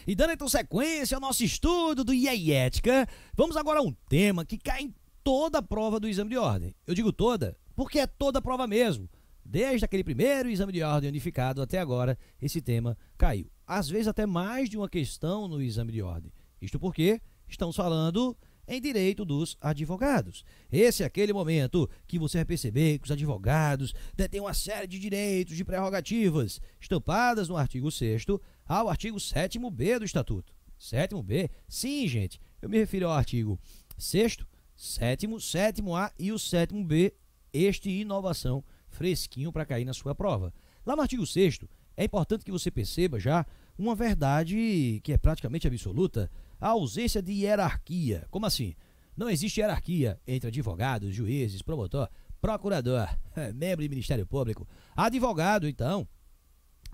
E dando então sequência ao nosso estudo do IE Ética, vamos agora a um tema que cai em toda a prova do exame de ordem. Eu digo toda, porque é toda a prova mesmo. Desde aquele primeiro exame de ordem unificado até agora, esse tema caiu. Às vezes até mais de uma questão no exame de ordem. Isto porque estamos falando em direito dos advogados. Esse é aquele momento que você vai perceber que os advogados detêm uma série de direitos, de prerrogativas, estampadas no artigo 6º ao artigo 7º-B do Estatuto. 7º-B? Sim, gente, eu me refiro ao artigo 6º, 7º, 7º-A e o 7º-B, este inovação fresquinho para cair na sua prova. Lá no artigo 6º, é importante que você perceba já uma verdade que é praticamente absoluta, a ausência de hierarquia. Como assim? Não existe hierarquia entre advogados, juízes, promotor, procurador, membro do Ministério Público. Advogado, então,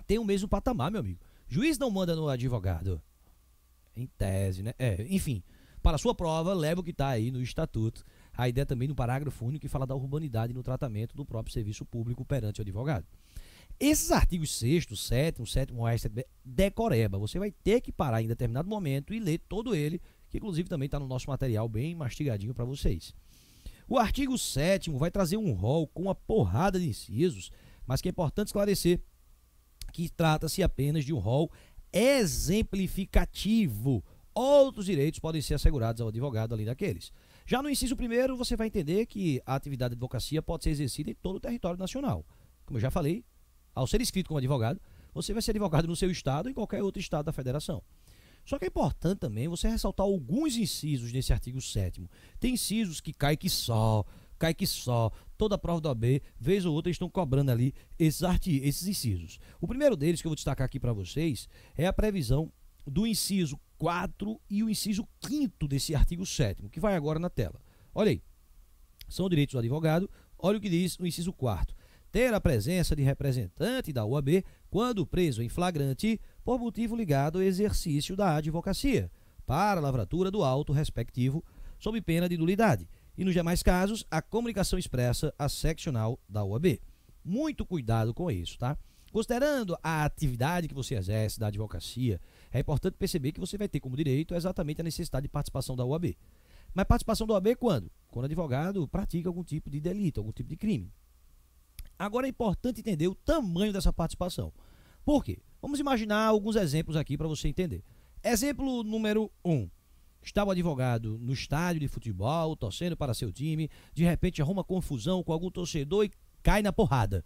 tem o mesmo patamar, meu amigo. Juiz não manda no advogado. Em tese, né? Enfim, para a sua prova, leva o que está aí no Estatuto. A ideia também no parágrafo único que fala da urbanidade no tratamento do próprio serviço público perante o advogado. Esses artigos 6º, 7º, 7º-A e 7º-B, decoreba. Você vai ter que parar em determinado momento e ler todo ele, que inclusive também está no nosso material bem mastigadinho para vocês. O artigo 7º vai trazer um rol com uma porrada de incisos, mas que é importante esclarecer que trata-se apenas de um rol exemplificativo. Outros direitos podem ser assegurados ao advogado além daqueles. Já no inciso 1º, você vai entender que a atividade de advocacia pode ser exercida em todo o território nacional. Como eu já falei, ao ser inscrito como advogado, você vai ser advogado no seu estado ou em qualquer outro estado da federação. Só que é importante também você ressaltar alguns incisos nesse artigo 7º. Tem incisos que cai que só. Toda a prova do OAB, vez ou outra, estão cobrando ali esses incisos. O primeiro deles que eu vou destacar aqui para vocês é a previsão do inciso 4 e o inciso 5º desse artigo 7º, que vai agora na tela. Olha aí, são direitos do advogado. Olha o que diz o inciso 4º. Ter a presença de representante da OAB quando preso em flagrante por motivo ligado ao exercício da advocacia, para a lavratura do auto respectivo, sob pena de nulidade, e nos demais casos, a comunicação expressa à seccional da OAB. Muito cuidado com isso, tá? Considerando a atividade que você exerce da advocacia, é importante perceber que você vai ter como direito exatamente a necessidade de participação da OAB. Mas participação da OAB quando? Quando o advogado pratica algum tipo de delito, algum tipo de crime. Agora é importante entender o tamanho dessa participação. Por quê? Vamos imaginar alguns exemplos aqui para você entender. Exemplo número 1. Está o advogado no estádio de futebol, torcendo para seu time, de repente arruma confusão com algum torcedor e cai na porrada.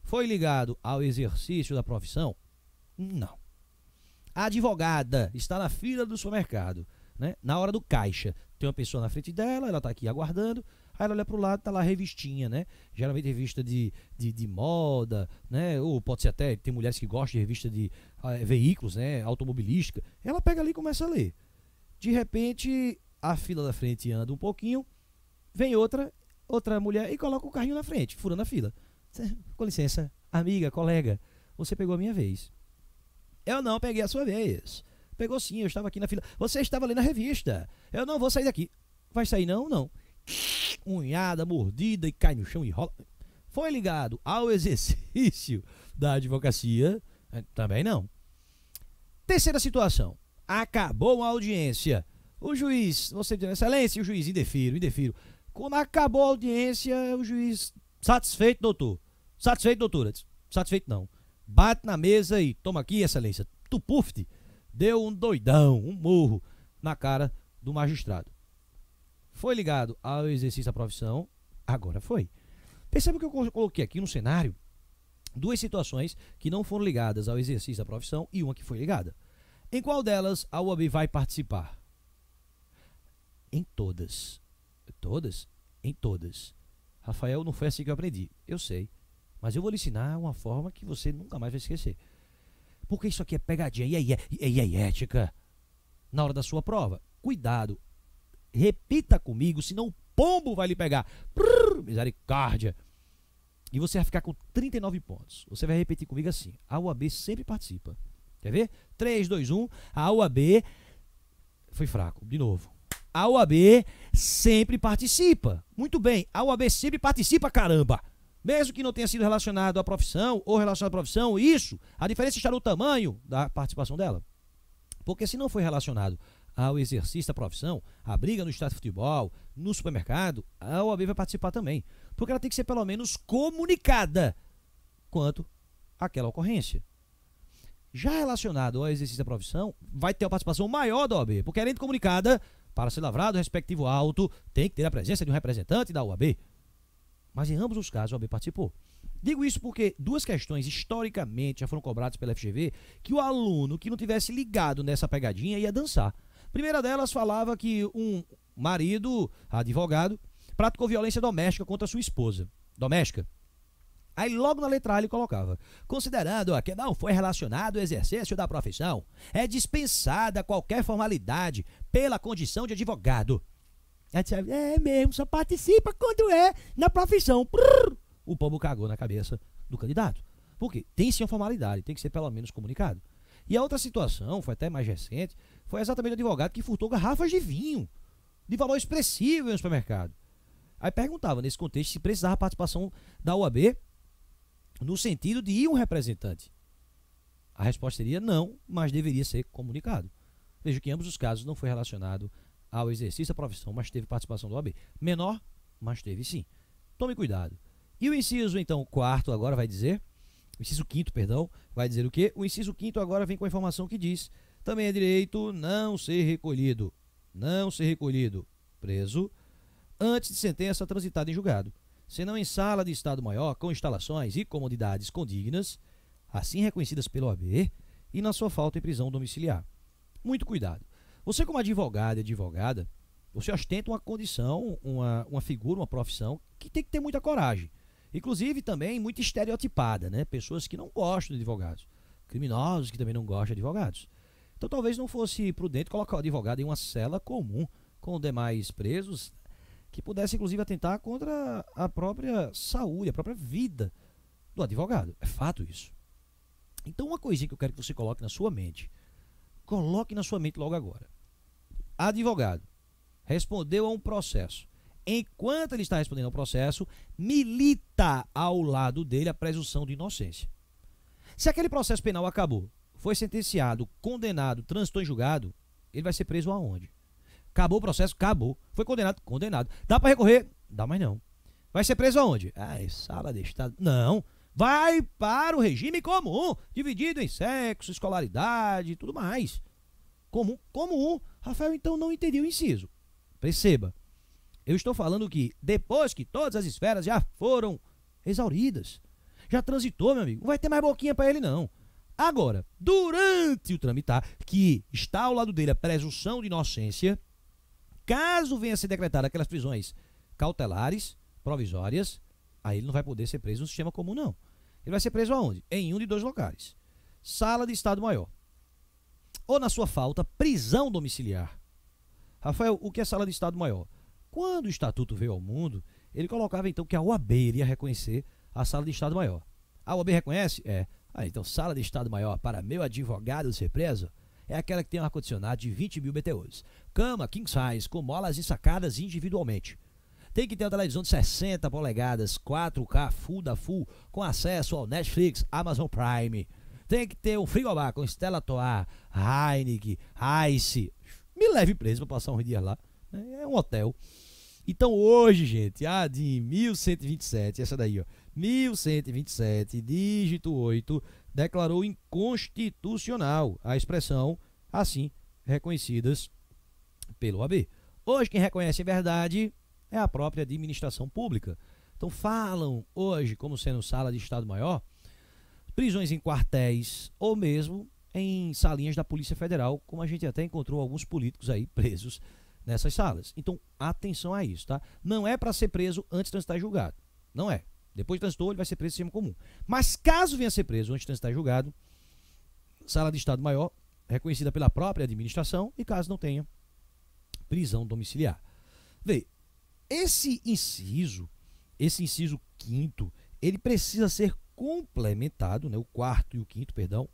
Foi ligado ao exercício da profissão? Não. A advogada está na fila do supermercado, né? Na hora do caixa. Tem uma pessoa na frente dela, ela está aqui aguardando. Aí ela olha para o lado, está lá a revistinha, né? Geralmente revista de moda, né? Ou pode ser até, tem mulheres que gostam de revista de veículos, né? Automobilística. Ela pega ali e começa a ler. De repente, a fila da frente anda um pouquinho, vem outra mulher e coloca o carrinho na frente, furando a fila. Com licença, amiga, colega, você pegou a minha vez. Eu não peguei a sua vez. Pegou sim, eu estava aqui na fila. Você estava lendo a revista. Eu não vou sair daqui. Vai sair não? Não. Unhada, mordida e cai no chão e rola. Foi ligado ao exercício da advocacia? Também não. Terceira situação. Acabou a audiência. O juiz, você diz, excelência, o juiz, indefiro. Quando acabou a audiência, o juiz, satisfeito, doutor? Satisfeito, doutora? Satisfeito não. Bate na mesa e toma aqui, excelência. Tupufte. Deu um doidão, um murro na cara do magistrado. Foi ligado ao exercício da profissão? Agora foi. Perceba que eu coloquei aqui no cenário duas situações que não foram ligadas ao exercício da profissão e uma que foi ligada. Em qual delas a OAB vai participar? Em todas. Todas? Em todas. Rafael, não foi assim que eu aprendi. Eu sei. Mas eu vou lhe ensinar uma forma que você nunca mais vai esquecer. Porque isso aqui é pegadinha e é ética. Na hora da sua prova, cuidado. Repita comigo, senão o pombo vai lhe pegar. Misericórdia. E você vai ficar com 39 pontos. Você vai repetir comigo assim. A OAB sempre participa. Quer ver? 3, 2, 1. A OAB... Foi fraco. De novo. A OAB sempre participa. Muito bem. A OAB sempre participa, caramba. Mesmo que não tenha sido relacionado à profissão ou relacionado à profissão, isso, a diferença está no tamanho da participação dela. Porque se não foi relacionado ao exercício da profissão, a briga no estádio de futebol, no supermercado, a OAB vai participar também. Porque ela tem que ser pelo menos comunicada quanto àquela ocorrência. Já relacionado ao exercício da profissão, vai ter uma participação maior da OAB, porque além de comunicada, para ser lavrado o respectivo auto, tem que ter a presença de um representante da OAB. Mas em ambos os casos a OAB participou. Digo isso porque duas questões historicamente já foram cobradas pela FGV que o aluno que não tivesse ligado nessa pegadinha ia dançar. A primeira delas falava que um marido, advogado, praticou violência doméstica contra sua esposa. Doméstica. Aí logo na letra A ele colocava: considerando que não foi relacionado ao exercício da profissão, é dispensada qualquer formalidade pela condição de advogado. É mesmo, só participa quando é na profissão. O pombo cagou na cabeça do candidato. Por quê? Tem sim uma formalidade, tem que ser pelo menos comunicado. E a outra situação, foi até mais recente, foi exatamente o advogado que furtou garrafas de vinho, de valor expressivo em um supermercado. Aí perguntava nesse contexto se precisava participação da OAB no sentido de ir um representante. A resposta seria não, mas deveria ser comunicado. Veja que em ambos os casos não foi relacionado ao exercício da profissão, mas teve participação da OAB. Menor, mas teve sim. Tome cuidado. E o inciso, então, quarto agora vai dizer, o inciso quinto, perdão, vai dizer o quê? O inciso quinto agora vem com a informação que diz: também é direito não ser recolhido, preso, antes de sentença transitada em julgado, senão em sala de Estado Maior, com instalações e comodidades condignas, assim reconhecidas pela OAB, e na sua falta em prisão domiciliar. Muito cuidado. Você, como advogado e advogada, você ostenta uma condição, uma figura, uma profissão que tem que ter muita coragem. Inclusive também muito estereotipada, né? Pessoas que não gostam de advogados, criminosos que também não gostam de advogados. Então talvez não fosse prudente colocar o advogado em uma cela comum com os demais presos, que pudesse inclusive atentar contra a própria saúde, a própria vida do advogado. É fato isso. Então uma coisinha que eu quero que você coloque na sua mente, logo agora. Advogado respondeu a um processo. Enquanto ele está respondendo ao processo, milita ao lado dele a presunção de inocência. Se aquele processo penal acabou, foi sentenciado, condenado, transitou em julgado, ele vai ser preso aonde? Acabou o processo? Acabou. Foi condenado? Condenado. Dá para recorrer? Dá, mas não. Vai ser preso aonde? Sala de Estado. Não. Vai para o regime comum, dividido em sexo, escolaridade e tudo mais. Comum. Rafael, então não entendi o inciso. Perceba. Eu estou falando que depois que todas as esferas já foram exauridas, já transitou, meu amigo, não vai ter mais boquinha para ele não. Agora, durante o tramitar, que está ao lado dele a presunção de inocência, caso venha a ser decretada aquelas prisões cautelares, provisórias, aí ele não vai poder ser preso no sistema comum não. Ele vai ser preso aonde? Em um de dois locais. Sala de Estado Maior. Ou na sua falta, prisão domiciliar. Rafael, o que é sala de Estado Maior? Quando o Estatuto veio ao mundo, ele colocava então que a OAB iria reconhecer a sala de Estado Maior. A OAB reconhece? É. Então sala de Estado Maior para meu advogado ser preso é aquela que tem um ar-condicionado de 20.000 BTUs. Cama king size, com molas e sacadas individualmente. Tem que ter uma televisão de 60 polegadas, 4K, full da full, com acesso ao Netflix, Amazon Prime. Tem que ter um frigobar com Stella Artois, Heineken, Ice. Me leve preso para passar uns dias lá. É um hotel. Então hoje, gente, a de 1127, essa daí, ó, 1127, dígito 8, declarou inconstitucional a expressão assim reconhecidas pelo OAB. Hoje quem reconhece a verdade é a própria administração pública. Então falam hoje como sendo sala de Estado Maior, prisões em quartéis ou mesmo em salinhas da Polícia Federal, como a gente até encontrou alguns políticos aí presos nessas salas. Então, atenção a isso, tá? Não é para ser preso antes de transitar em julgado. Não é. Depois de transitou, ele vai ser preso em sistema comum. Mas caso venha a ser preso antes de transitar em julgado, sala de Estado Maior, reconhecida pela própria administração, e caso não tenha, prisão domiciliar. Vê, esse inciso quinto, ele precisa ser complementado, né, o quarto e o quinto, perdão,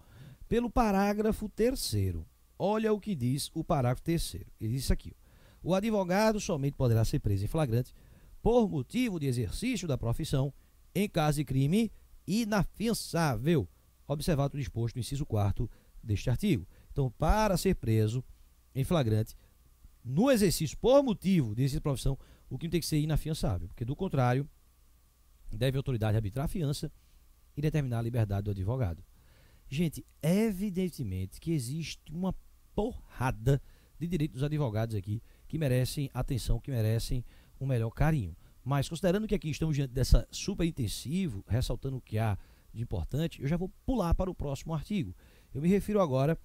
pelo parágrafo terceiro. Olha o que diz o parágrafo terceiro. Ele diz isso aqui: o advogado somente poderá ser preso em flagrante por motivo de exercício da profissão em caso de crime inafiançável, observado o disposto no inciso 4º deste artigo. Então, para ser preso em flagrante, no exercício por motivo de exercício de profissão, o que tem que ser inafiançável, porque do contrário, deve a autoridade arbitrar a fiança e determinar a liberdade do advogado. Gente, evidentemente que existe uma porrada de direitos dos advogados aqui que merecem atenção, que merecem um melhor carinho. Mas considerando que aqui estamos diante dessa super intensivo, ressaltando o que há de importante, eu já vou pular para o próximo artigo. Eu me refiro agora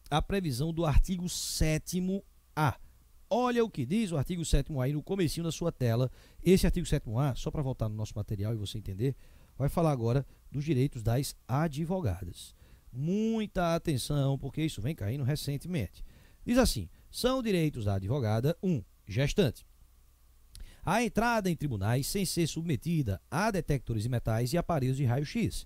à previsão do artigo 7º-A. Olha o que diz o artigo 7º-A aí no comecinho da sua tela. Esse artigo 7º-A, só para voltar no nosso material e você entender, vai falar agora dos direitos das advogadas. Muita atenção, porque isso vem caindo recentemente. Diz assim: são direitos da advogada 1. Gestante. A entrada em tribunais sem ser submetida a detectores de metais e aparelhos de raio-x.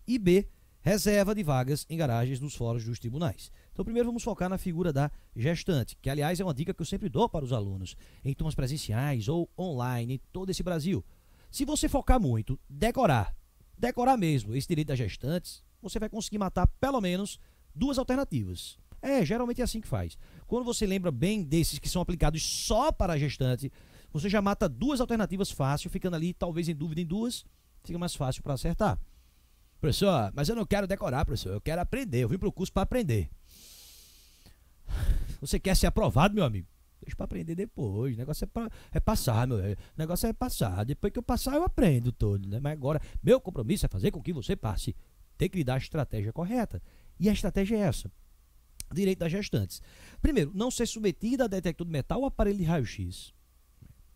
E B. Reserva de vagas em garagens nos fóruns dos tribunais. Então, primeiro vamos focar na figura da gestante, que, aliás, é uma dica que eu sempre dou para os alunos, em turmas presenciais ou online, em todo esse Brasil. Se você focar muito, decorar mesmo esse direito das gestantes, você vai conseguir matar pelo menos 2 alternativas. Geralmente é assim que faz. Quando você lembra bem desses que são aplicados só para a gestante, você já mata 2 alternativas fácil, ficando ali talvez em dúvida em 2, fica mais fácil para acertar. Professor, mas eu não quero decorar, professor, eu quero aprender, eu vim para o curso para aprender. Você quer ser aprovado, meu amigo? Deixa para aprender depois, o negócio é passar, meu velho. O negócio é passar, depois que eu passar eu aprendo todo, né? Mas agora, meu compromisso é fazer com que você passe. Tem que lhe dar a estratégia correta. E a estratégia é essa: direito das gestantes. Primeiro, não ser submetida a detector de metal ou aparelho de raio-x.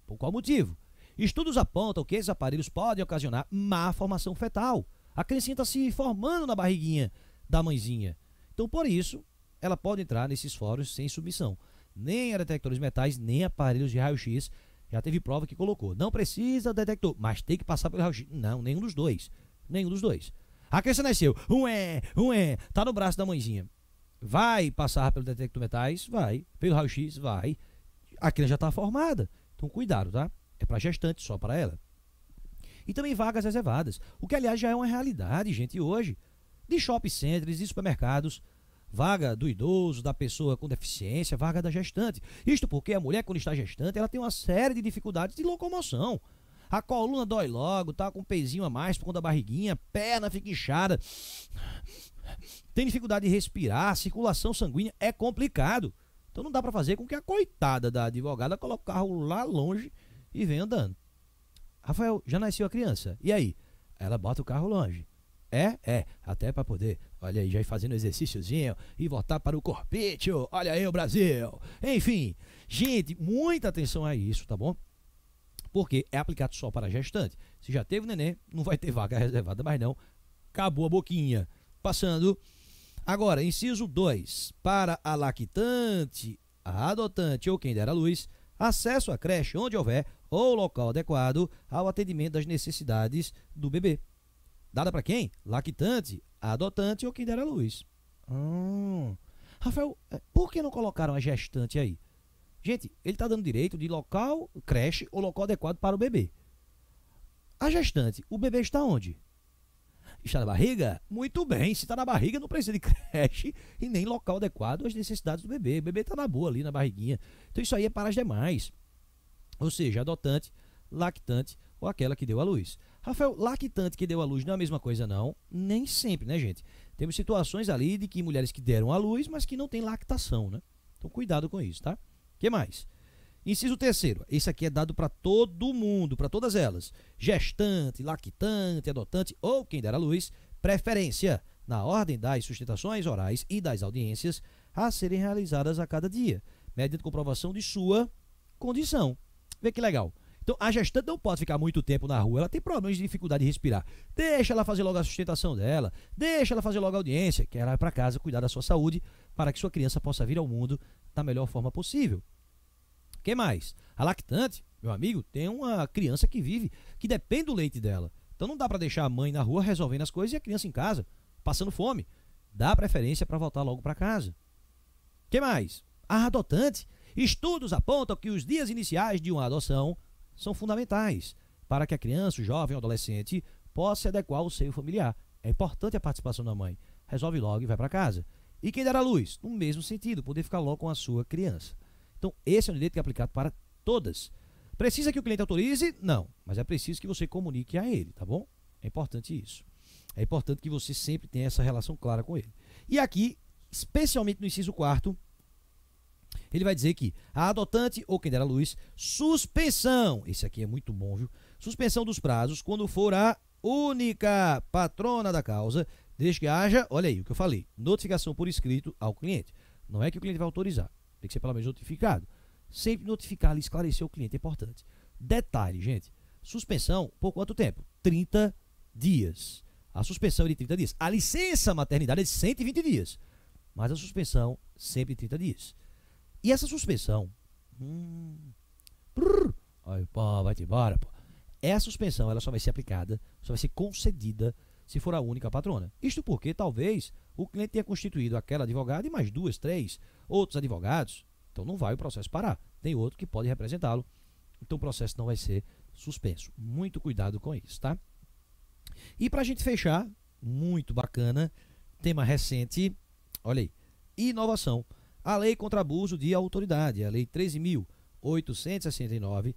Por qual motivo? Estudos apontam que esses aparelhos podem ocasionar má formação fetal. A criancinha está se formando na barriguinha da mãezinha. Então, por isso, ela pode entrar nesses fóruns sem submissão. Nem a detectores de metais, nem aparelhos de raio-x. Já teve prova que colocou. Não precisa detector, mas tem que passar pelo raio-x. Não, nenhum dos dois. Nenhum dos dois. A criança nasceu. Tá no braço da mãezinha. Vai passar pelo detector de metais? Vai. Pelo raio-x? Vai. A criança já está formada. Então, cuidado, tá? É para gestante, só para ela. E também vagas reservadas, o que, aliás, já é uma realidade, gente, hoje. De shopping centers, de supermercados, vaga do idoso, da pessoa com deficiência, vaga da gestante. Isto porque a mulher, quando está gestante, ela tem uma série de dificuldades de locomoção. A coluna dói logo, tá com um pezinho a mais por conta da barriguinha, perna fica inchada, tem dificuldade de respirar, circulação sanguínea é complicado. Então não dá para fazer com que a coitada da advogada coloque o carro lá longe e venha andando. Rafael, já nasceu a criança, e aí? Ela bota o carro longe. Até para poder, olha aí, já ir fazendo exercíciozinho e voltar para o corpício, olha aí o Brasil. Enfim, gente, muita atenção a isso, tá bom? Porque é aplicado só para a gestante. Se já teve neném, não vai ter vaga reservada mais não. Acabou a boquinha. Passando. Agora, inciso 2. Para a lactante, a adotante ou quem der à luz, acesso à creche onde houver ou local adequado ao atendimento das necessidades do bebê. Dada para quem? Lactante, adotante ou quem der à luz. Rafael, por que não colocaram a gestante aí? Gente, ele está dando direito de local, creche ou local adequado para o bebê. A gestante, o bebê está onde? Está na barriga? Muito bem, se está na barriga não precisa de creche e nem local adequado às necessidades do bebê. O bebê está na boa ali na barriguinha. Então isso aí é para as demais. Ou seja, adotante, lactante ou aquela que deu à luz. Rafael, lactante que deu à luz não é a mesma coisa não? Nem sempre, né, gente? Temos situações ali de que mulheres que deram à luz, mas que não têm lactação, né? Então cuidado com isso, tá? O que mais? Inciso 3º, esse aqui é dado para todo mundo, para todas elas. Gestante, lactante, adotante ou quem der à luz, preferência na ordem das sustentações orais e das audiências a serem realizadas a cada dia, mediante comprovação de sua condição. Vê que legal. Então, a gestante não pode ficar muito tempo na rua, ela tem problemas de dificuldade de respirar. Deixa ela fazer logo a sustentação dela, deixa ela fazer logo a audiência, que ela vai para casa cuidar da sua saúde, para que sua criança possa vir ao mundo da melhor forma possível. O que mais? A lactante, meu amigo, tem uma criança que vive, que depende do leite dela. Então não dá para deixar a mãe na rua resolvendo as coisas e a criança em casa, passando fome. Dá preferência para voltar logo para casa. O que mais? A adotante. Estudos apontam que os dias iniciais de uma adoção são fundamentais para que a criança, o jovem ou adolescente possa se adequar ao seio familiar. É importante a participação da mãe. Resolve logo e vai para casa. E quem dera luz? No mesmo sentido, poder ficar logo com a sua criança. Então, esse é um direito que é aplicado para todas. Precisa que o cliente autorize? Não, mas é preciso que você comunique a ele, tá bom? É importante isso. É importante que você sempre tenha essa relação clara com ele. E aqui, especialmente no inciso 4º, ele vai dizer que a adotante ou quem der à luz, suspensão, esse aqui é muito bom, viu? Suspensão dos prazos quando for a única patrona da causa, desde que haja, olha aí o que eu falei, notificação por escrito ao cliente. Não é que o cliente vai autorizar, tem que ser pelo menos notificado. Sempre notificar e esclarecer o cliente é importante. Detalhe, gente, suspensão por quanto tempo? 30 dias. A suspensão é de 30 dias. A licença maternidade é de 120 dias. Mas a suspensão sempre de 30 dias. E essa suspensão... pô, vai-te embora, pô. Essa suspensão ela só vai ser aplicada, só vai ser concedida se for a única patrona. Isto porque talvez o cliente tenha constituído aquela advogada e mais 2, 3 outros advogados. Então não vai o processo parar. Tem outro que pode representá-lo. Então o processo não vai ser suspenso. Muito cuidado com isso, tá? E para a gente fechar, muito bacana, tema recente, olha aí, inovação. A Lei contra Abuso de Autoridade, a Lei 13.869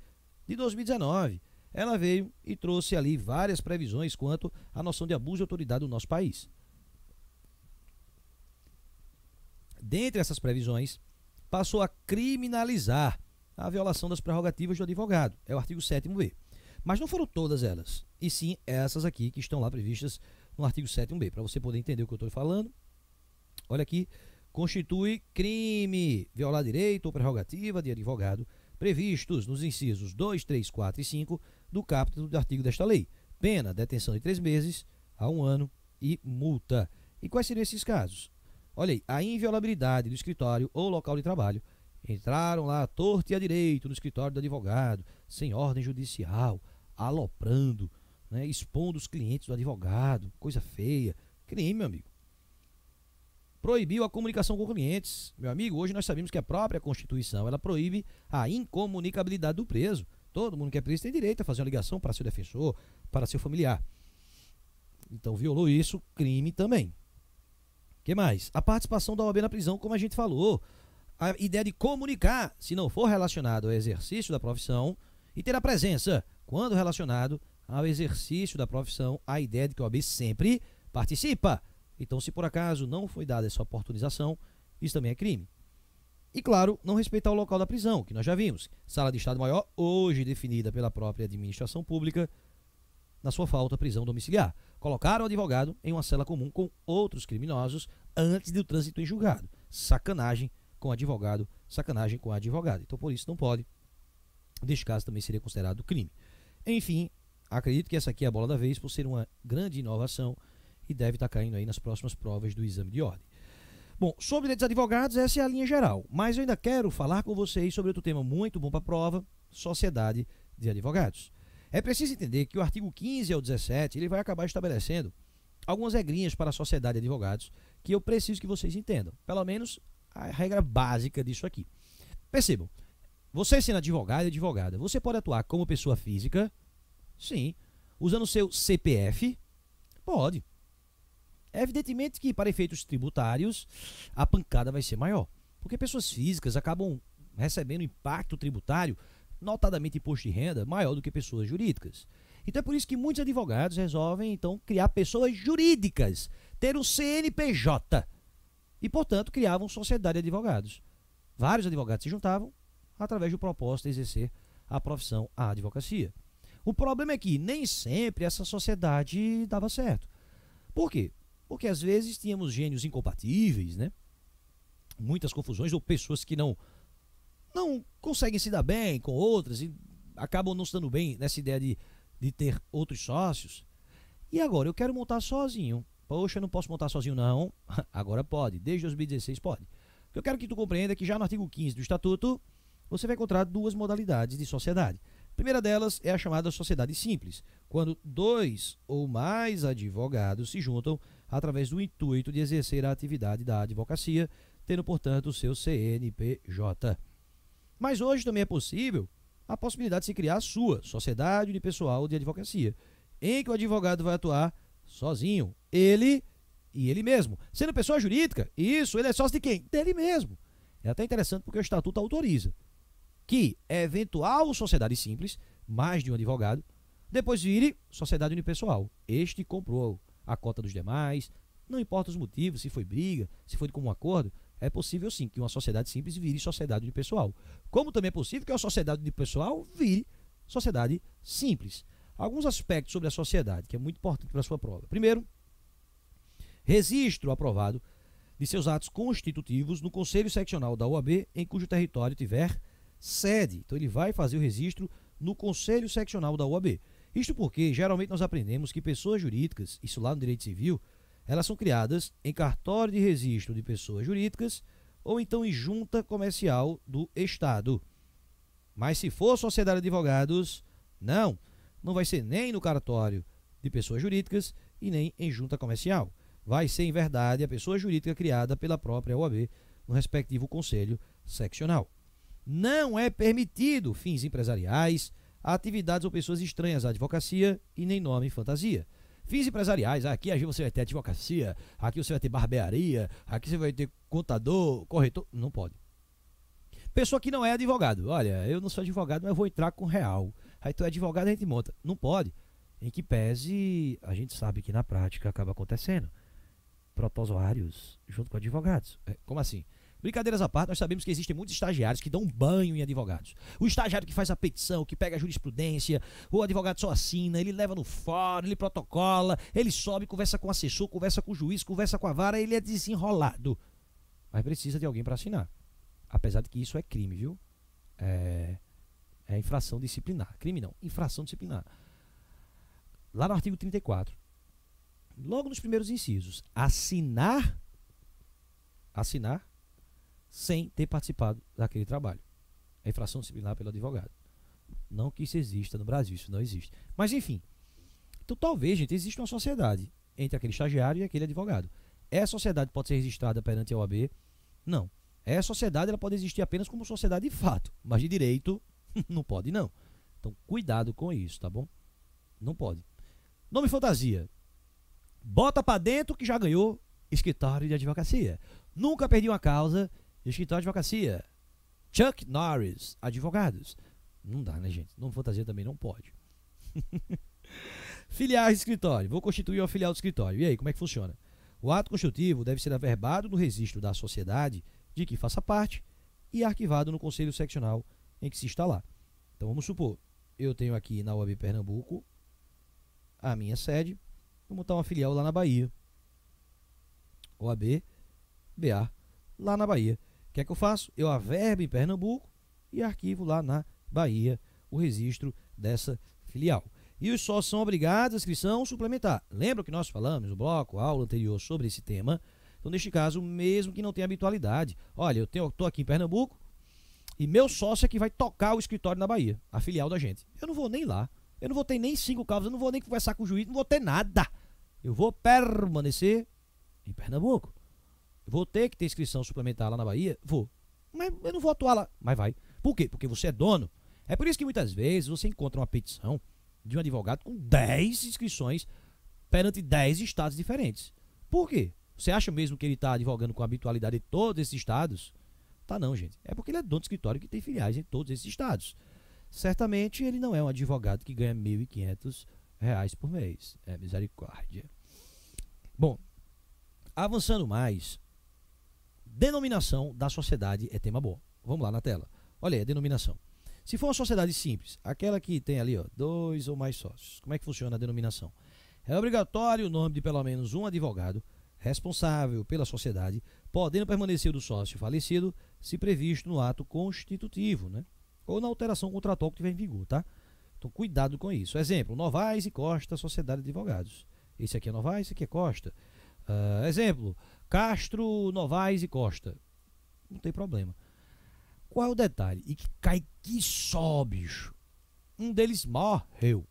de 2019. Ela veio e trouxe ali várias previsões quanto à noção de abuso de autoridade do nosso país. Dentre essas previsões, passou a criminalizar a violação das prerrogativas do advogado. É o artigo 7º-B. Mas não foram todas elas, e sim essas aqui que estão lá previstas no artigo 7º-B. Para você poder entender o que eu estou falando, olha aqui, constitui crime violar direito ou prerrogativa de advogado previstos nos incisos 2, 3, 4 e 5 do capítulo do artigo desta lei. Pena, detenção de 3 meses a 1 ano e multa. E quais seriam esses casos? Olha aí, a inviolabilidade do escritório ou local de trabalho. Entraram lá à torto e à direito no escritório do advogado, sem ordem judicial, aloprando, né, expondo os clientes do advogado, coisa feia. Crime, meu amigo. Proibiu a comunicação com clientes. Meu amigo, hoje nós sabemos que a própria Constituição, ela proíbe a incomunicabilidade do preso. Todo mundo que é preso tem direito a fazer uma ligação para seu defensor, para seu familiar. Então, violou isso, crime também. O que mais? A participação da OAB na prisão, como a gente falou. A ideia de comunicar, se não for relacionado ao exercício da profissão, e ter a presença, quando relacionado ao exercício da profissão, a ideia de que a OAB sempre participa. Então, se por acaso não foi dada essa oportunização, isso também é crime. E, claro, não respeitar o local da prisão, que nós já vimos. Sala de Estado Maior, hoje definida pela própria administração pública, na sua falta, prisão domiciliar. Colocaram o advogado em uma cela comum com outros criminosos antes do trânsito em julgado. Sacanagem com o advogado, sacanagem com a advogada. Então, por isso, não pode. Neste caso, também seria considerado crime. Enfim, acredito que essa aqui é a bola da vez, por ser uma grande inovação e deve estar caindo aí nas próximas provas do exame de ordem. Bom, sobre direitos advogados, essa é a linha geral, mas eu ainda quero falar com vocês sobre outro tema muito bom para a prova, sociedade de advogados. É preciso entender que o artigo 15 ao 17, ele vai acabar estabelecendo algumas regrinhas para a sociedade de advogados que eu preciso que vocês entendam, pelo menos a regra básica disso aqui. Percebam, você sendo advogado e advogada, você pode atuar como pessoa física? Sim. Usando o seu CPF? Pode. Evidentemente que para efeitos tributários a pancada vai ser maior, porque pessoas físicas acabam recebendo impacto tributário, notadamente imposto de renda, maior do que pessoas jurídicas. Então é por isso que muitos advogados resolvem então criar pessoas jurídicas, ter um CNPJ e, portanto, criavam sociedade de advogados. Vários advogados se juntavam através do propósito de exercer a profissão, a advocacia. O problema é que nem sempre essa sociedade dava certo. Por quê? Porque às vezes tínhamos gênios incompatíveis, né? Muitas confusões, ou pessoas que não conseguem se dar bem com outras e acabam não se dando bem nessa ideia de ter outros sócios. E agora, eu quero montar sozinho. Poxa, eu não posso montar sozinho não. Agora pode, desde 2016 pode. O que eu quero que tu compreenda é que já no artigo 15 do Estatuto, você vai encontrar duas modalidades de sociedade. A primeira delas é a chamada sociedade simples, quando 2 ou mais advogados se juntam através do intuito de exercer a atividade da advocacia, tendo, portanto, o seu CNPJ. Mas hoje também é possível a possibilidade de se criar a sua sociedade unipessoal de advocacia, em que o advogado vai atuar sozinho, ele e ele mesmo. Sendo pessoa jurídica, isso, ele é sócio de quem? Dele mesmo. É até interessante porque o Estatuto autoriza que eventual sociedade simples, mais de um advogado, depois vire sociedade unipessoal. Este comprou a cota dos demais, não importa os motivos, se foi briga, se foi de comum acordo, é possível sim que uma sociedade simples vire sociedade unipessoal. Como também é possível que uma sociedade unipessoal vire sociedade simples. Alguns aspectos sobre a sociedade, que é muito importante para a sua prova. Primeiro, registro aprovado de seus atos constitutivos no Conselho Seccional da OAB em cujo território tiver sede. Então ele vai fazer o registro no Conselho Seccional da OAB. Isto porque geralmente nós aprendemos que pessoas jurídicas, isso lá no direito civil, elas são criadas em cartório de registro de pessoas jurídicas ou então em junta comercial do Estado. Mas se for sociedade de advogados, não vai ser nem no cartório de pessoas jurídicas e nem em junta comercial. Vai ser, em verdade, a pessoa jurídica criada pela própria OAB no respectivo conselho seccional. Não é permitido fins empresariais, atividades ou pessoas estranhas à advocacia e nem nome fantasia. Fins empresariais, aqui você vai ter advocacia, aqui você vai ter barbearia, aqui você vai ter contador, corretor, não pode. Pessoa que não é advogado, olha, eu não sou advogado, mas eu vou entrar com real. Aí tu é advogado, a gente monta. Não pode. Em que pese, a gente sabe que na prática acaba acontecendo. Protozoários junto com advogados. Como assim? Brincadeiras à parte, nós sabemos que existem muitos estagiários que dão banho em advogados. O estagiário que faz a petição, que pega a jurisprudência, o advogado só assina, ele leva no fórum, ele protocola, ele sobe, conversa com o assessor, conversa com o juiz, conversa com a vara, ele é desenrolado. Mas precisa de alguém para assinar. Apesar de que isso é crime, viu? É infração disciplinar. Crime não, infração disciplinar. Lá no artigo 34, logo nos primeiros incisos, assinar sem ter participado daquele trabalho. É infração disciplinar pelo advogado. Não que isso exista no Brasil, isso não existe. Mas enfim, então talvez, gente, exista uma sociedade entre aquele estagiário e aquele advogado. Essa sociedade pode ser registrada perante a OAB? Não. Essa sociedade ela pode existir apenas como sociedade de fato, mas de direito não pode não. Então cuidado com isso, tá bom? Não pode. Nome fantasia. Bota pra dentro que já ganhou escritório de advocacia. Nunca perdi uma causa, escritório de advocacia. Chuck Norris, advogados. Não dá, né, gente? Nome fantasia também não pode. Filiais de escritório. Vou constituir uma filial do escritório. E aí, como é que funciona? O ato constitutivo deve ser averbado no registro da sociedade de que faça parte e arquivado no Conselho Seccional em que se está lá. Então vamos supor, eu tenho aqui na OAB Pernambuco a minha sede, vou montar uma filial lá na Bahia. OAB BA, lá na Bahia. O que é que eu faço? Eu averbo em Pernambuco e arquivo lá na Bahia o registro dessa filial. E os sócios são obrigados à inscrição suplementar. Lembra que nós falamos no bloco, aula anterior sobre esse tema? Então, neste caso, mesmo que não tenha habitualidade, olha, eu estou aqui em Pernambuco e meu sócio é que vai tocar o escritório na Bahia, a filial da gente. Eu não vou nem lá, eu não vou ter nem 5 causas, eu não vou nem conversar com o juiz, não vou ter nada. Eu vou permanecer em Pernambuco. Eu vou ter que ter inscrição suplementar lá na Bahia? Vou. Mas eu não vou atuar lá. Mas vai. Por quê? Porque você é dono. É por isso que muitas vezes você encontra uma petição de um advogado com 10 inscrições perante 10 estados diferentes. Por quê? Você acha mesmo que ele está advogando com a habitualidade de todos esses estados? Tá não, gente. É porque ele é dono de escritório que tem filiais em todos esses estados. Certamente ele não é um advogado que ganha R$ 1.500 por mês. É misericórdia. Bom, avançando mais, denominação da sociedade é tema bom. Vamos lá na tela. Olha aí, a denominação. Se for uma sociedade simples, aquela que tem ali 2 ou mais sócios, como é que funciona a denominação? É obrigatório o nome de pelo menos um advogado responsável pela sociedade, podendo permanecer do sócio falecido, se previsto no ato constitutivo, né? Ou na alteração contratual que tiver em vigor, tá? Então, cuidado com isso. Exemplo, Novaes e Costa, Sociedade de Advogados. Esse aqui é Novaes, esse aqui é Costa. Exemplo, Castro, Novaes e Costa. Não tem problema. Qual é o detalhe? E que cai que só, bicho. Um deles morreu.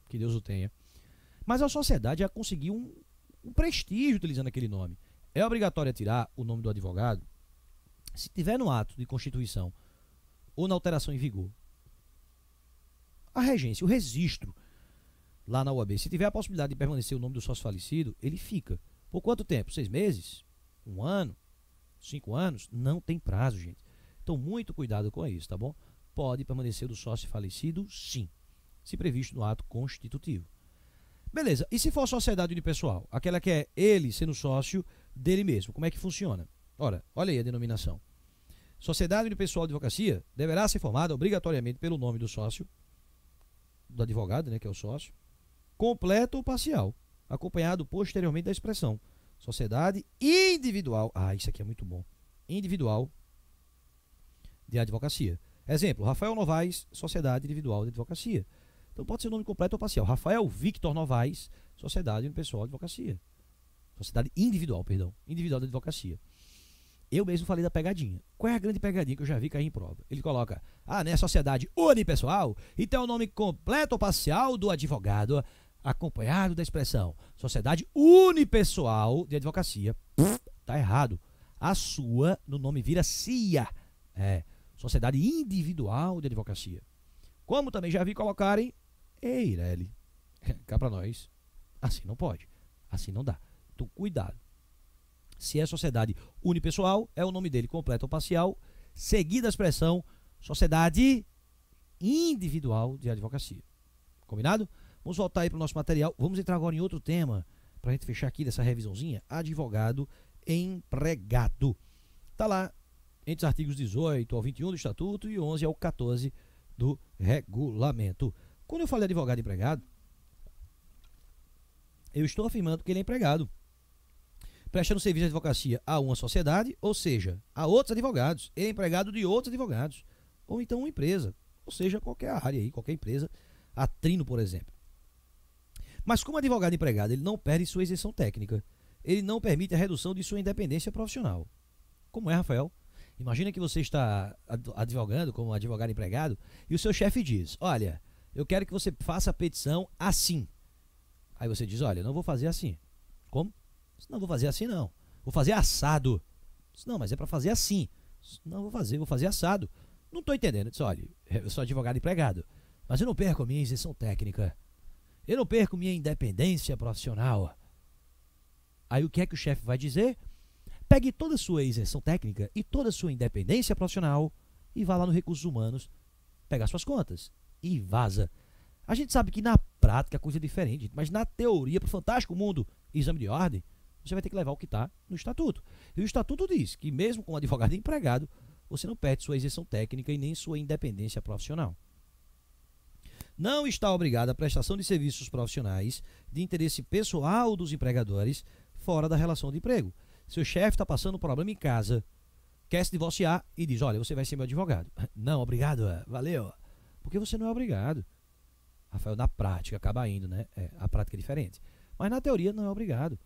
Que Deus o tenha. Mas a sociedade já conseguiu um prestígio utilizando aquele nome. É obrigatório tirar o nome do advogado se tiver no ato de constituição ou na alteração em vigor. A regência, o registro lá na UAB. Se tiver a possibilidade de permanecer o nome do sócio falecido, ele fica. Por quanto tempo? 6 meses? 1 ano? 5 anos? Não tem prazo, gente. Então, muito cuidado com isso, tá bom? Pode permanecer do sócio falecido, sim, se previsto no ato constitutivo. Beleza, e se for sociedade unipessoal? Aquela que é ele sendo sócio dele mesmo, como é que funciona? Ora, olha aí a denominação. Sociedade unipessoal de advocacia deverá ser formada obrigatoriamente pelo nome do sócio, do advogado, né, que é o sócio, completo ou parcial, acompanhado posteriormente da expressão sociedade individual. Ah, isso aqui é muito bom. Individual de advocacia. Exemplo, Rafael Novaes, Sociedade Individual de Advocacia. Então pode ser o nome completo ou parcial. Rafael Victor Novaes, Sociedade Unipessoal de Advocacia. Sociedade individual, perdão. Individual de Advocacia. Eu mesmo falei da pegadinha. Qual é a grande pegadinha que eu já vi cair em prova? Ele coloca, né, sociedade unipessoal, então é o nome completo ou parcial do advogado, acompanhado da expressão sociedade unipessoal de advocacia. Tá errado. A sua, no nome vira CIA. Sociedade individual de advocacia. Como também já vi colocarem, ei, Ireli, cá pra nós, assim não pode, assim não dá. Então, cuidado. Se é sociedade unipessoal, é o nome dele completo ou parcial, seguida a expressão sociedade individual de advocacia. Combinado? Vamos voltar aí para o nosso material. Vamos entrar agora em outro tema, para a gente fechar aqui dessa revisãozinha. Advogado empregado. Está lá entre os artigos 18 ao 21 do Estatuto e 11 ao 14 do Regulamento. Quando eu falo de advogado empregado, eu estou afirmando que ele é empregado, prestando serviço de advocacia a uma sociedade, ou seja, a outros advogados. Ele é empregado de outros advogados, ou então uma empresa, ou seja, qualquer área aí, qualquer empresa, a Trino, por exemplo. Mas como advogado empregado, ele não perde sua isenção técnica, ele não permite a redução de sua independência profissional. Como é, Rafael? Imagina que você está advogando como advogado empregado e o seu chefe diz, olha, eu quero que você faça a petição assim. Aí você diz, olha, eu não vou fazer assim. Como? Não, vou fazer assim não. Vou fazer assado. Não, mas é para fazer assim. Não, vou fazer assado. Não estou entendendo. Eu disse, olha, eu sou advogado empregado, mas eu não perco a minha isenção técnica. Eu não perco minha independência profissional. Aí o que é que o chefe vai dizer? Pegue toda a sua isenção técnica e toda a sua independência profissional e vá lá no Recursos Humanos pegar suas contas e vaza. A gente sabe que na prática a coisa é diferente, mas na teoria, para o fantástico mundo exame de ordem, você vai ter que levar o que está no Estatuto. E o Estatuto diz que mesmo como advogado empregado, você não perde sua isenção técnica e nem sua independência profissional. Não está obrigado à prestação de serviços profissionais de interesse pessoal dos empregadores fora da relação de emprego. Seu chefe está passando um problema em casa, quer se divorciar e diz, olha, você vai ser meu advogado. Não, obrigado, valeu. Porque você não é obrigado. Rafael, na prática, acaba indo, né? A prática é diferente. Mas na teoria não é obrigado.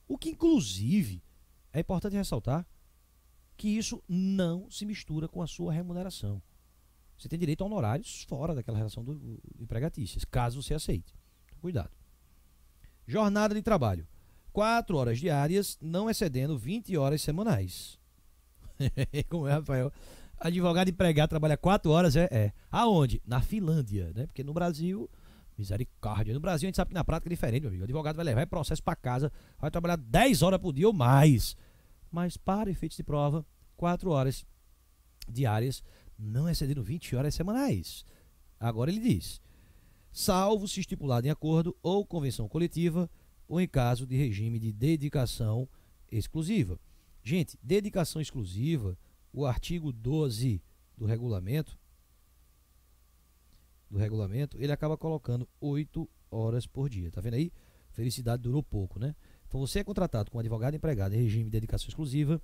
O que, inclusive, é importante ressaltar que isso não se mistura com a sua remuneração. Você tem direito a honorários fora daquela relação do empregatícias, caso você aceite. Então, cuidado. Jornada de trabalho. 4 horas diárias, não excedendo 20 horas semanais. Como é, Rafael? Advogado empregado trabalha 4 horas, Aonde? Na Finlândia, né? Porque no Brasil, misericórdia. No Brasil a gente sabe que na prática é diferente, meu amigo. O advogado vai levar processo para casa, vai trabalhar 10 horas por dia ou mais. Mas para efeitos de prova, 4 horas diárias, não excedendo 20 horas semanais. Agora ele diz, salvo se estipulado em acordo ou convenção coletiva, ou em caso de regime de dedicação exclusiva. Gente, dedicação exclusiva, o artigo 12 do regulamento, ele acaba colocando 8 horas por dia. Tá vendo aí? Felicidade durou pouco, né? Então você é contratado como advogado empregado em regime de dedicação exclusiva,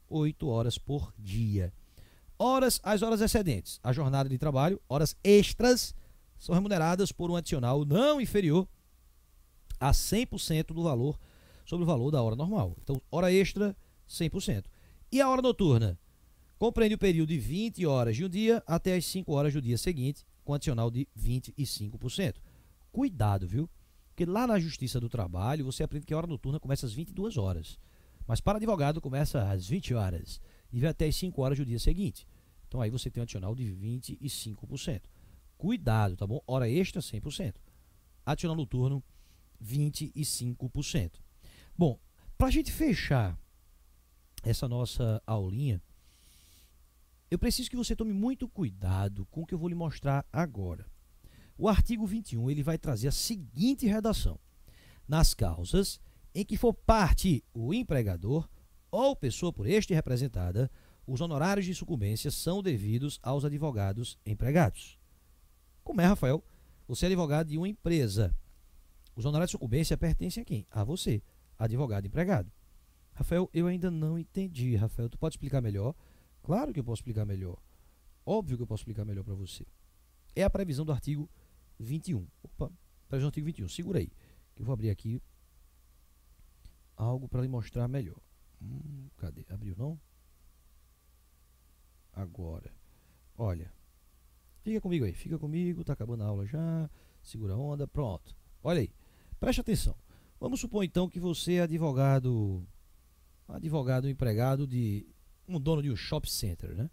8 horas por dia. As horas excedentes, a jornada de trabalho, horas extras, são remuneradas por um adicional não inferior a 100% do valor sobre o valor da hora normal. Então, hora extra, 100%. E a hora noturna? Compreende o período de 20 horas de um dia até as 5 horas do dia seguinte, com adicional de 25%. Cuidado, viu? Porque lá na Justiça do Trabalho, você aprende que a hora noturna começa às 22 horas. Mas para advogado começa às 20 horas e vai até as 5 horas do dia seguinte. Então aí você tem um adicional de 25%. Cuidado, tá bom? Hora extra, 100%. adicional noturno 25%. Bom, para a gente fechar essa nossa aulinha, eu preciso que você tome muito cuidado com o que eu vou lhe mostrar agora. O artigo 21 ele vai trazer a seguinte redação: nas causas em que for parte o empregador ou pessoa por este representada, os honorários de sucumbência são devidos aos advogados empregados. Como é, Rafael? Você é advogado de uma empresa. Os honorários de sucumbência pertencem a quem? A você, advogado empregado. Rafael, eu ainda não entendi. Rafael, tu pode explicar melhor? Claro que eu posso explicar melhor. Óbvio que eu posso explicar melhor para você. É a previsão do artigo 21. Opa, previsão do artigo 21. Segura aí, que eu vou abrir aqui algo para lhe mostrar melhor. Cadê? Abriu não? Agora. Olha. Fica comigo aí. Fica comigo. Tá acabando a aula já. Segura a onda. Pronto. Olha aí. Preste atenção. Vamos supor então que você é advogado empregado de um dono de um shopping center, né?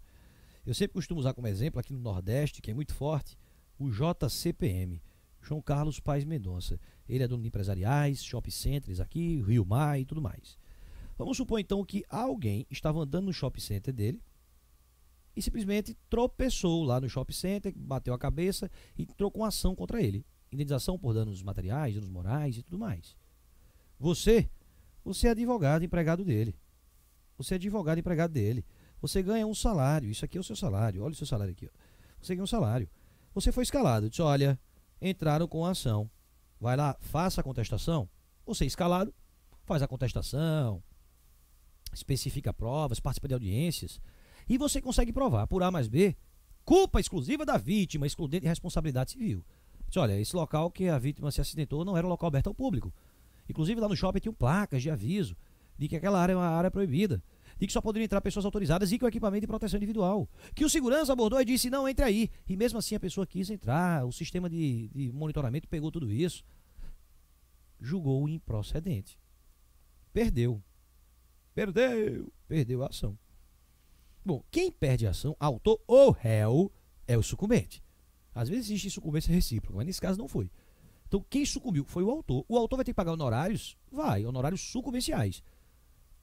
Eu sempre costumo usar como exemplo aqui no Nordeste, que é muito forte, o JCPM, João Carlos Paes Mendonça. Ele é dono de empresariais, shopping centers aqui, Rio Mar e tudo mais. Vamos supor então que alguém estava andando no shopping center dele e simplesmente tropeçou lá no shopping center, bateu a cabeça e trocou uma ação contra ele. Indenização por danos materiais, danos morais e tudo mais. Você é advogado empregado dele. Você é advogado empregado dele. Você ganha um salário. Isso aqui é o seu salário. Olha o seu salário aqui. Ó. Você ganha um salário. Você foi escalado. Disse, olha, entraram com a ação. Vai lá, faça a contestação. Você é escalado, faz a contestação, especifica provas, participa de audiências. E você consegue provar, por A mais B, culpa exclusiva da vítima, excludente de responsabilidade civil. Disse, olha, esse local que a vítima se acidentou não era um local aberto ao público. Inclusive lá no shopping tinham placas de aviso de que aquela área é uma área proibida, de que só poderiam entrar pessoas autorizadas e com equipamento de proteção individual. Que o segurança abordou e disse, não, entre aí. E mesmo assim a pessoa quis entrar, o sistema de monitoramento pegou tudo isso. Julgou improcedente. Perdeu a ação. Bom, quem perde a ação, autor ou réu, é o sucumbente. Às vezes existe sucumbência recíproca, mas nesse caso não foi. Então, quem sucumbiu foi o autor. O autor vai ter que pagar honorários? Vai, honorários sucumbenciais.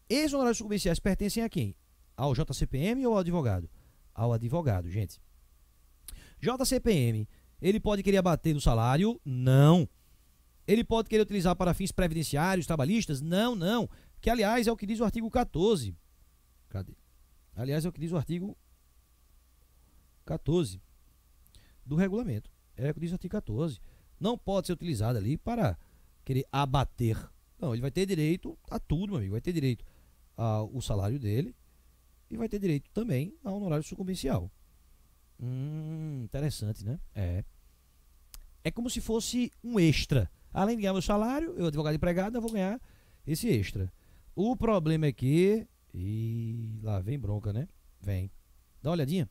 Esses honorários sucumbenciais pertencem a quem? Ao JCPM ou ao advogado? Ao advogado, gente. JCPM, ele pode querer abater no salário? Não. Ele pode querer utilizar para fins previdenciários, trabalhistas? Não, não. Que, aliás, é o que diz o artigo 14. Cadê? Aliás, é o que diz o artigo 14 do regulamento. É o que diz o artigo 14. Não pode ser utilizado ali para querer abater. Não, ele vai ter direito a tudo, meu amigo. Vai ter direito ao salário dele e vai ter direito também ao honorário sucumbencial. Interessante, né? É como se fosse um extra. Além de ganhar meu salário, eu, advogado empregado, eu vou ganhar esse extra. O problema é que... E lá vem bronca, né? Vem. Dá uma olhadinha.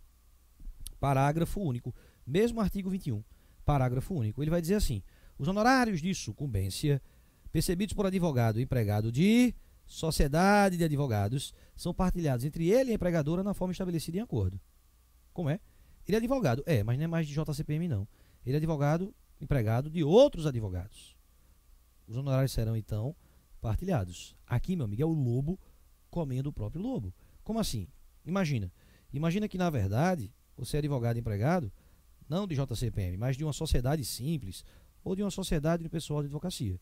Parágrafo único. Mesmo artigo 21. Parágrafo único. Ele vai dizer assim: os honorários de sucumbência percebidos por advogado e empregado de sociedade de advogados são partilhados entre ele e a empregadora na forma estabelecida em acordo. Como é? Ele é advogado. Mas não é mais de JCPM, não. Ele é advogado empregado de outros advogados. Os honorários serão, então, partilhados. Aqui, meu amigo, é o lobo comendo o próprio lobo. Como assim? Imagina que, na verdade, você é advogado empregado, não de JCPM, mas de uma sociedade simples ou de uma sociedade de pessoal de advocacia.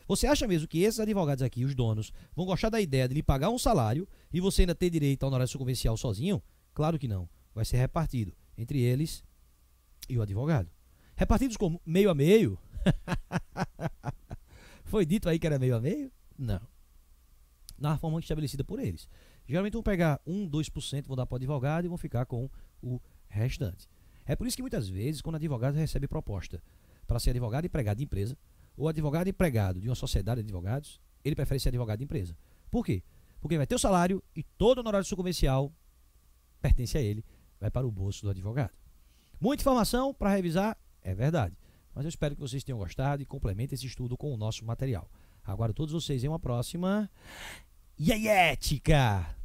Você acha mesmo que esses advogados aqui, os donos, vão gostar da ideia de lhe pagar um salário e você ainda ter direito ao honorário sucumbencial sozinho? Claro que não. Vai ser repartido entre eles e o advogado. Repartidos como meio a meio? Foi dito aí que era meio a meio? Não. Na forma estabelecida por eles. Geralmente vão pegar 2%, vão dar para o advogado e vão ficar com o restante. É por isso que muitas vezes, quando o advogado recebe proposta para ser advogado empregado de empresa, ou advogado empregado de uma sociedade de advogados, ele prefere ser advogado de empresa. Por quê? Porque vai ter o salário e todo o honorário sucumbencial pertence a ele, vai para o bolso do advogado. Muita informação para revisar, é verdade. Mas eu espero que vocês tenham gostado e complementem esse estudo com o nosso material. Aguardo todos vocês em uma próxima. E aí, ética!